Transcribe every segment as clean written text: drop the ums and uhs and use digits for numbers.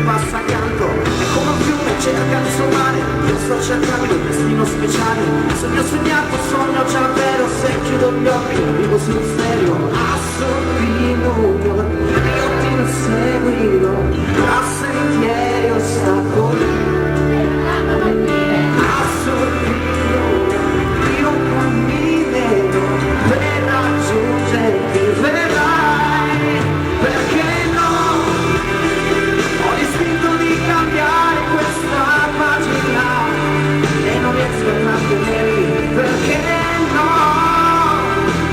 passa accanto, è come un fiume, cerca il suo mare. Io sto cercando il destino speciale. Sogno sognato, sogno già vero. Se chiudo gli occhi, vivo sul serio. Assorbino, io ti inseguirò a sentieri ostacoli. Assorbino, io camminerò per raggiungerti, vedrai, perché no? Ho l'istinto di cambiare questa pagina e non riesco a mantenermi, perché no?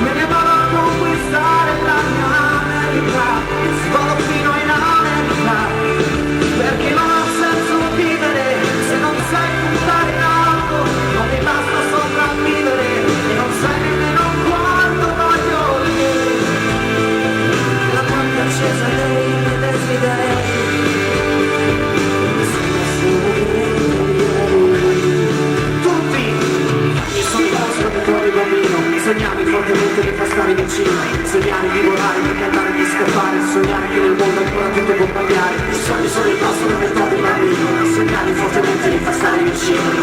Me ne vado a conquistare la mia America, vado fino in America, perché non ha senso vivere se non sai puntare in alto, non mi basta sopravvivere e non sai nemmeno quanto voglio vivere. La quanto accesa lei mi desideri. Tutti i sogni fossero che trovi bambino, sognavi fortemente di far stare vicino, sognavi di volare, di cantare, di scappare, sognare che nel mondo ancora tutto può cambiare. I sogni sono il nostro repertorio bambino, sognavi fortemente di far stare vicino,